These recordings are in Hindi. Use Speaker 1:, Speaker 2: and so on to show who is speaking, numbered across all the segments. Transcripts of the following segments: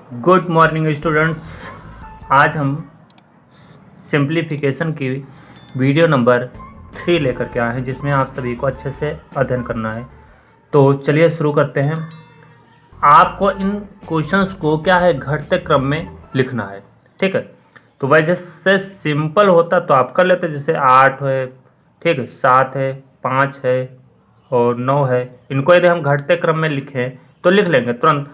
Speaker 1: Good morning students. आज हम सिंप्लीफिकेशन की वीडियो नंबर 3 लेकर के आए हैं, जिसमें आप सभी को अच्छे से अध्ययन करना है। तो चलिए शुरू करते हैं। आपको इन क्वेश्चंस को क्या है, घटते क्रम में लिखना है। ठीक है, तो वह जैसे सिंपल होता तो आप कर लेते, जैसे 8 है, ठीक है, 7 है, 5 है और 9 है। इनको यदि हम घटते क्रम में लिखें तो लिख लेंगे तुरंत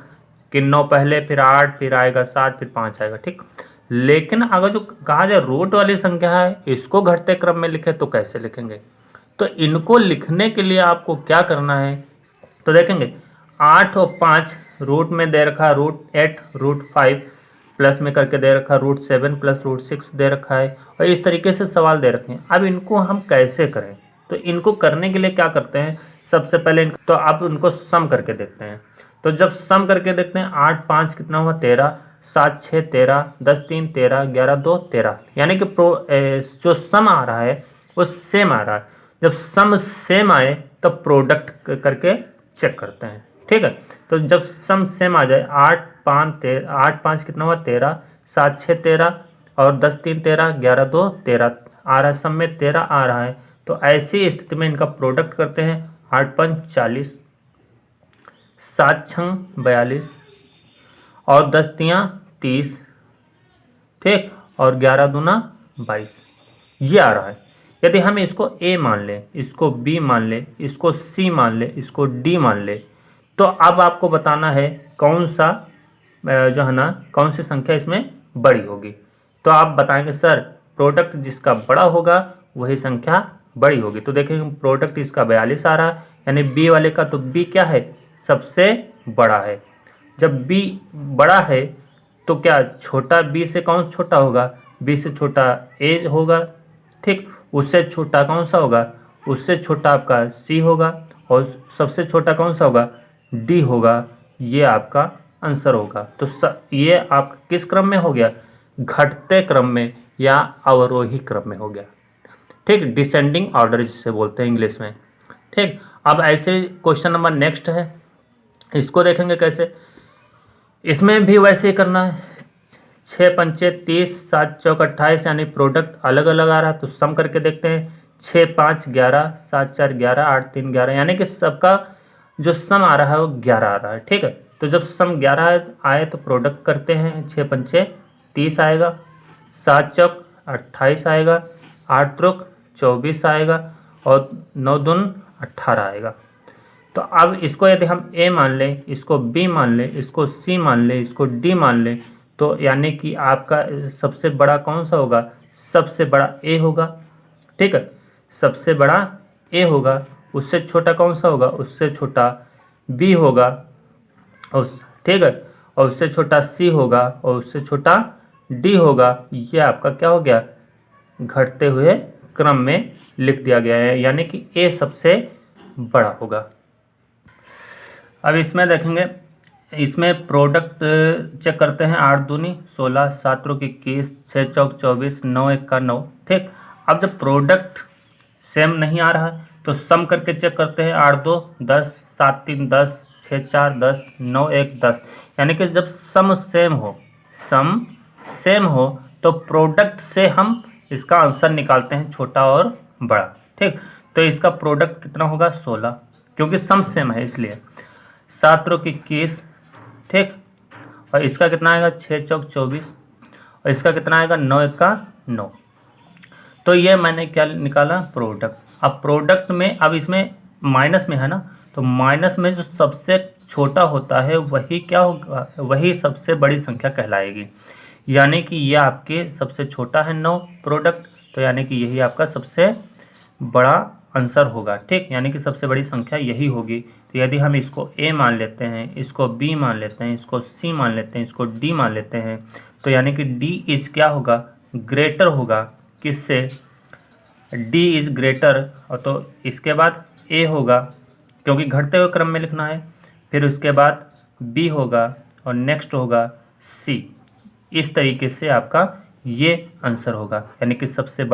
Speaker 1: कि 9 पहले, फिर 8, फिर आएगा 7, फिर 5 आएगा। ठीक, लेकिन अगर जो कहा जाए रूट वाली संख्या है, इसको घटते क्रम में लिखें तो कैसे लिखेंगे? तो इनको लिखने के लिए आपको क्या करना है, तो देखेंगे 8 और 5 रूट में दे रखा, √8, √5 प्लस में करके दे रखा, √7 प्लस √6 दे रखा है, और इस तरीके से सवाल दे रखे हैं। अब इनको हम कैसे करें? तो इनको करने के लिए क्या करते हैं, सबसे पहले तो आप उनको सम करके देखते हैं। तो जब सम करके देखते हैं, 8 5 कितना हुआ 13, 7 6 13, 10 3 13, 11 2 13, यानी कि जो सम आ रहा है वो सेम आ रहा है। जब सम सेम आए तब प्रोडक्ट करके चेक करते हैं। ठीक है, तो जब सम सेम आ जाए, 8 5 कितना हुआ 13, 7 6 13 और 10 3 13, 11 2 13 आ रहा है, सम में 13 आ रहा है। तो ऐसी स्थिति में इनका प्रोडक्ट करते हैं। 8 5 40, 7 6 42 और 10 3 30, ठीक, और 11 दूना 22, ये आ रहा है। यदि हम इसको A मान लें, इसको B मान लें, इसको C मान लें, इसको D मान लें, तो अब आपको बताना है कौन सा जो है ना, कौन सी संख्या इसमें बड़ी होगी। तो आप बताएंगे सर प्रोडक्ट जिसका बड़ा होगा वही संख्या बड़ी होगी। तो देखेंगे प्रोडक्ट इसका 42 आ रहा है, यानी B वाले का, तो B क्या है, सबसे बड़ा है। जब B बड़ा है तो क्या छोटा B से कौन छोटा होगा, B से छोटा A होगा, ठीक, उससे छोटा कौन सा होगा, उससे छोटा आपका C होगा, और सबसे छोटा कौन सा होगा, D होगा। ये आपका आंसर होगा। तो ये आप किस क्रम में हो गया, घटते क्रम में या अवरोही क्रम में हो गया। ठीक, डिसेंडिंग ऑर्डर जिसे बोलते हैं इंग्लिश में। ठीक, अब ऐसे क्वेश्चन नंबर नेक्स्ट है, इसको देखेंगे कैसे। इसमें भी वैसे ही करना है। 6 पंचे 30, 7 चौक 28, यानी प्रोडक्ट अलग अलग आ रहा है, तो सम करके देखते हैं। 6 5 11, 7 4 11, 8 3 11, यानी कि सबका जो सम आ रहा है वो 11 आ रहा है। ठीक है, तो जब सम 11 आए तो प्रोडक्ट करते हैं। 6 पंचे 30 आएगा, 7 चौक 28 आएगा, 8 त्रिक 24 आएगा, और 9 दून 18 आएगा। तो अब इसको यदि हम A मान लें, इसको B मान लें, इसको C मान लें, इसको D मान लें, तो यानी कि आपका सबसे बड़ा कौन सा होगा, सबसे बड़ा A होगा। ठीक है, सबसे बड़ा A होगा, उससे छोटा कौन सा होगा, उससे छोटा B होगा, ठीक है, और उससे छोटा C होगा, और उससे छोटा D होगा। ये आपका क्या हो गया, घटते हुए क्रम में लिख दिया गया है, यानी कि A सबसे बड़ा होगा। अब इसमें देखेंगे, इसमें प्रोडक्ट चेक करते हैं। 8 दूनी 16, 7 त्रिक 21, 6 चौक 24, 9 1 का 9। ठीक, अब जब प्रोडक्ट सेम नहीं आ रहा है तो सम करके चेक करते हैं। 8 2 10, 7 3 10, 6 4 10, 9 1 10, यानी कि जब सम सेम हो तो प्रोडक्ट से हम इसका आंसर निकालते हैं, छोटा और बड़ा। ठीक, तो इसका प्रोडक्ट कितना होगा 16, क्योंकि सम सेम है इसलिए। 7 त्रिक 21, ठीक, और इसका कितना आएगा 6 चौक 24, और इसका कितना आएगा 9 1 का 9। तो ये मैंने क्या निकाला, प्रोडक्ट। अब प्रोडक्ट में, अब इसमें माइनस में है ना, तो माइनस में जो सबसे छोटा होता है वही क्या होगा, वही सबसे बड़ी संख्या कहलाएगी। यानी कि ये आपके सबसे छोटा है 9 प्रोडक्ट, तो यानी कि यही आपका सबसे बड़ा आंसर होगा। ठीक, यानी कि सबसे बड़ी संख्या यही होगी। तो यदि हम इसको A मान लेते हैं, इसको B मान लेते हैं, इसको C मान लेते हैं, इसको D मान लेते हैं, तो यानी कि D इज क्या होगा, ग्रेटर होगा किससे, D इज ग्रेटर, और तो इसके बाद A होगा, क्योंकि घटते हुए क्रम में लिखना है, फिर उसके बाद B होगा, और नेक्स्ट होगा C। इस तरीके से आपका ये आंसर होगा, यानी कि सबसे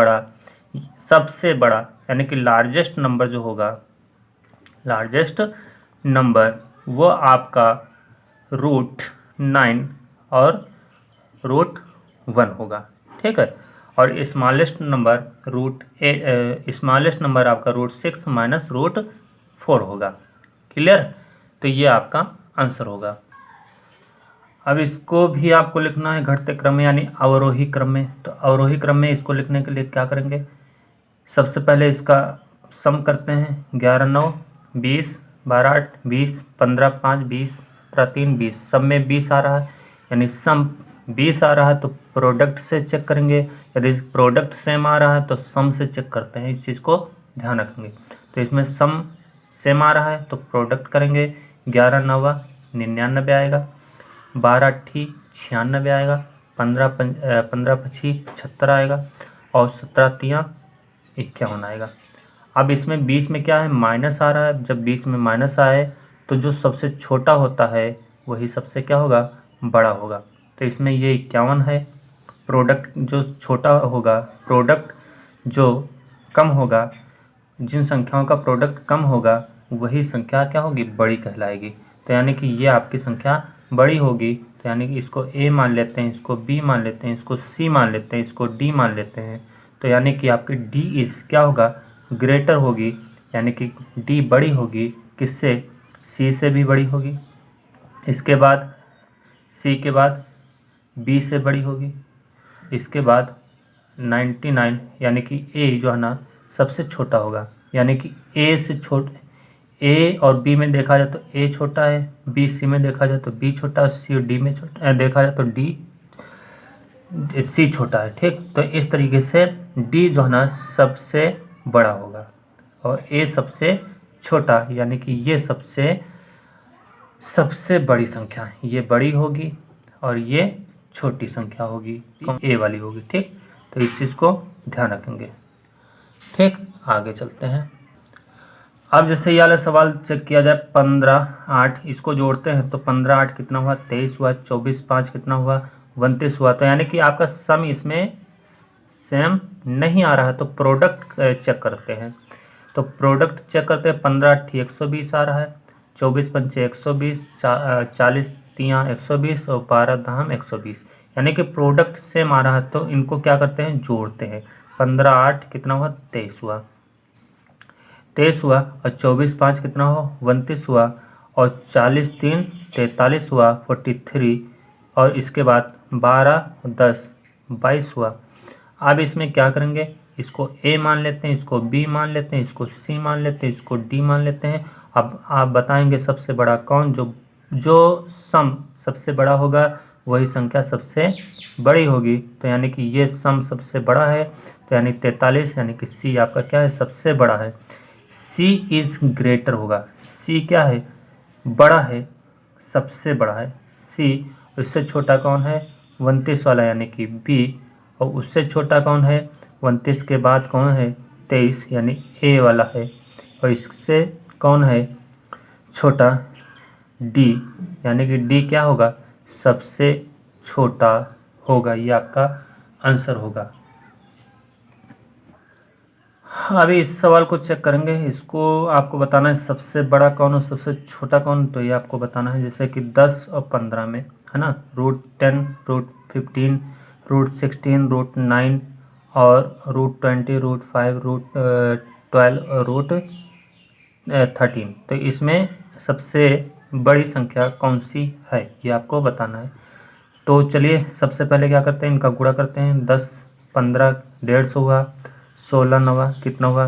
Speaker 1: बड़ा यानी कि लार्जेस्ट नंबर जो होगा, लार्जेस्ट नंबर वो आपका √9 और √1 होगा। ठीक है, और स्मॉलेस्ट नंबर स्मॉलेस्ट नंबर आपका √6 माइनस √4 होगा। क्लियर? तो ये आपका आंसर होगा। अब इसको भी आपको लिखना है घटते क्रम में यानी अवरोही क्रम में। तो अवरोही क्रम में इसको लिखने के लिए क्या करेंगे, सबसे पहले इसका सम करते हैं। 11 9 20, 12 8 20, 15 5 20, 17 3 20, सब में 20 आ रहा है यानी सम 20 आ रहा है। तो प्रोडक्ट से चेक करेंगे, यदि प्रोडक्ट सेम आ रहा है तो सम से चेक करते हैं। इस चीज़ को ध्यान रखेंगे। तो इसमें सम सेम आ रहा है तो प्रोडक्ट करेंगे। 11 9 99 आएगा, 12 8 96 आएगा, 15 5 76 आएगा और 17 3 51 आएगा। अब इसमें बीच में क्या है, माइनस आ रहा है। जब बीच में माइनस आए तो जो सबसे छोटा होता है वही सबसे क्या होगा, बड़ा होगा। तो इसमें ये 51 है। प्रोडक्ट जो छोटा होगा, प्रोडक्ट जो कम होगा, जिन संख्याओं का प्रोडक्ट कम होगा वही संख्या क्या होगी, बड़ी कहलाएगी। तो यानी कि ये आपकी संख्या बड़ी होगी। तो यानी कि इसको ए मान लेते हैं, इसको बी मान लेते हैं, इसको सी मान लेते हैं, इसको डी मान लेते हैं। तो यानी कि आपकी डी इज क्या होगा, ग्रेटर होगी, यानी कि डी बड़ी होगी किससे, सी से भी बड़ी होगी। इसके बाद सी के बाद बी से बड़ी होगी। इसके बाद 99 यानी कि ए जो है ना सबसे छोटा होगा, यानी कि ए से ए और बी में देखा जाए तो ए छोटा है, बी सी में देखा जाए तो बी छोटा है, सी और डी में देखा जाए तो डी सी छोटा है। ठीक, तो इस तरीके से डी जो है ना सबसे बड़ा होगा और ए सबसे छोटा, यानी कि ये सबसे बड़ी संख्या है, ये बड़ी होगी और ये छोटी संख्या होगी, ए वाली होगी। ठीक, तो इस चीज़ को ध्यान रखेंगे। ठीक, आगे चलते हैं। अब जैसे ये वाला सवाल चेक किया जाए, 15 8 इसको जोड़ते हैं तो 15 8 कितना हुआ, 23 हुआ, 24 5 कितना हुआ, 29 हुआ। तो यानी कि आपका सम इसमें सेम नहीं आ रहा है, तो प्रोडक्ट चेक करते हैं। तो प्रोडक्ट चेक करते हैं, 15 8 120 आ रहा है, 24 5 120, 40 3 120 और 12 10 120, यानी कि प्रोडक्ट सेम आ रहा है। तो इनको क्या करते हैं, जोड़ते हैं। 15 8 कितना हुआ, 23 हुआ, 23 हुआ और 24 5 कितना हुआ, 29 हुआ और 40 3 43 हुआ, 43 और इसके बाद 12 10 22 हुआ। अब इसमें क्या करेंगे, इसको ए मान लेते हैं, इसको बी मान लेते हैं, इसको सी मान लेते हैं, इसको डी मान लेते हैं। अब आप बताएंगे सबसे बड़ा कौन, जो सम सबसे बड़ा होगा वही संख्या सबसे बड़ी होगी। तो यानी कि ये सम सबसे बड़ा है, तो यानी 43, यानी कि सी आपका क्या है, सबसे बड़ा है। सी इज़ ग्रेटर होगा, सी क्या है, बड़ा है, सबसे बड़ा है सी। उससे छोटा कौन है, 29 वाला यानी कि बी, और उससे छोटा कौन है, 29 के बाद कौन है, 23 यानी ए वाला है, और इससे कौन है छोटा, डी, यानी कि डी क्या होगा, सबसे छोटा होगा। ये आपका आंसर होगा। अभी इस सवाल को चेक करेंगे। इसको आपको बताना है सबसे बड़ा कौन और सबसे छोटा कौन, तो ये आपको बताना है। जैसे कि 10 और 15 में है ना, √10 √15 √16 √9 और √20 √5 √12 √13। तो इसमें सबसे बड़ी संख्या कौन सी है, ये आपको बताना है। तो चलिए सबसे पहले क्या करते हैं, इनका गुणा करते हैं। 10 15 150 हुआ, 16 9 कितना हुआ,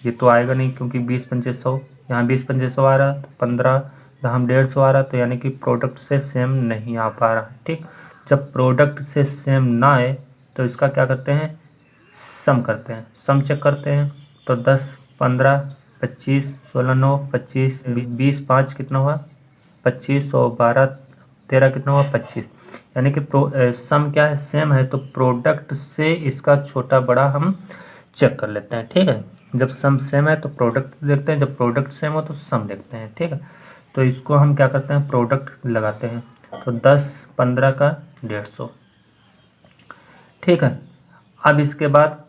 Speaker 1: ये तो आएगा नहीं क्योंकि 20 पंचे 100, यहाँ 20 पंचे 100 आ रहा है, तो 15 10 150 आ रहा है, तो यानी कि प्रोडक्ट से सेम नहीं आ पा रहा है। ठीक, जब प्रोडक्ट से सेम ना आए तो इसका क्या करते हैं, सम करते हैं, सम चेक करते हैं। तो 10 15 25 16 9 25 20 5 कितना हुआ, 25 और 12 13 कितना हुआ, 25, यानी कि सम क्या है, सेम है। तो प्रोडक्ट से इसका छोटा बड़ा हम चेक कर लेते हैं। ठीक है, जब सम सेम है तो प्रोडक्ट देखते हैं, जब प्रोडक्ट सेम हो तो सम देखते हैं। ठीक है, तो इसको हम क्या करते हैं, प्रोडक्ट लगाते हैं। तो 10 15 का 150। ठीक है, अब इसके बाद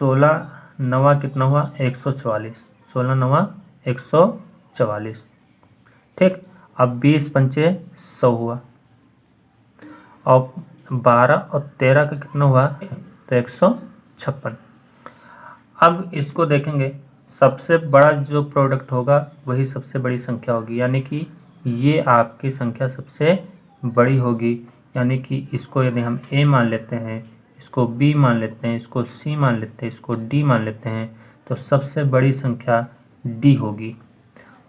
Speaker 1: 16 9 कितना हुआ, 144, 16 9 144। ठीक, अब 20 पंचे 100 हुआ, और 12 और 13 का कितना हुआ, तो 156। अब इसको देखेंगे, सबसे बड़ा जो प्रोडक्ट होगा वही सबसे बड़ी संख्या होगी, यानी कि ये आपकी संख्या सबसे बड़ी होगी। यानी कि इसको यदि हम a मान लेते हैं, इसको b मान लेते हैं, इसको c मान लेते हैं, इसको d मान लेते हैं, तो सबसे बड़ी संख्या d होगी।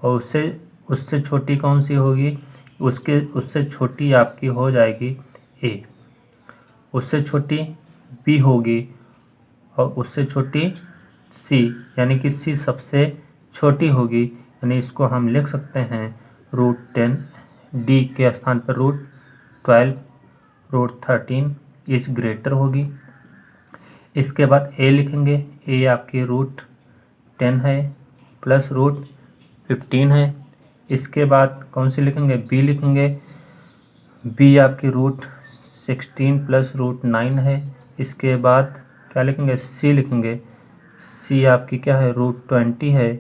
Speaker 1: और उससे छोटी कौन सी होगी, उससे छोटी आपकी हो जाएगी a, उससे छोटी b होगी, और उससे छोटी c, यानी कि c सबसे छोटी होगी। यानी इसको हम लिख सकते हैं √10, d के स्थान पर √12, √13 इस ग्रेटर होगी। इसके बाद a लिखेंगे, a आपकी √10 है प्लस √15 है। इसके बाद कौन सी लिखेंगे, b लिखेंगे, b आपकी √16 प्लस √9 है। इसके बाद क्या लिखेंगे, c लिखेंगे, c आपकी क्या है, √20 है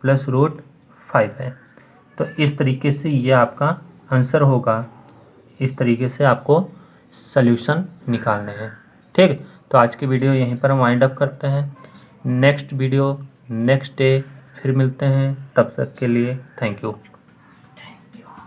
Speaker 1: प्लस √5 है। तो इस तरीके से ये आपका आंसर होगा। इस तरीके से आपको सॉल्यूशन निकालने हैं। ठीक, तो आज की वीडियो यहीं पर वाइंड अप करते हैं। नेक्स्ट वीडियो नेक्स्ट डे फिर मिलते हैं, तब तक के लिए थैंक यू।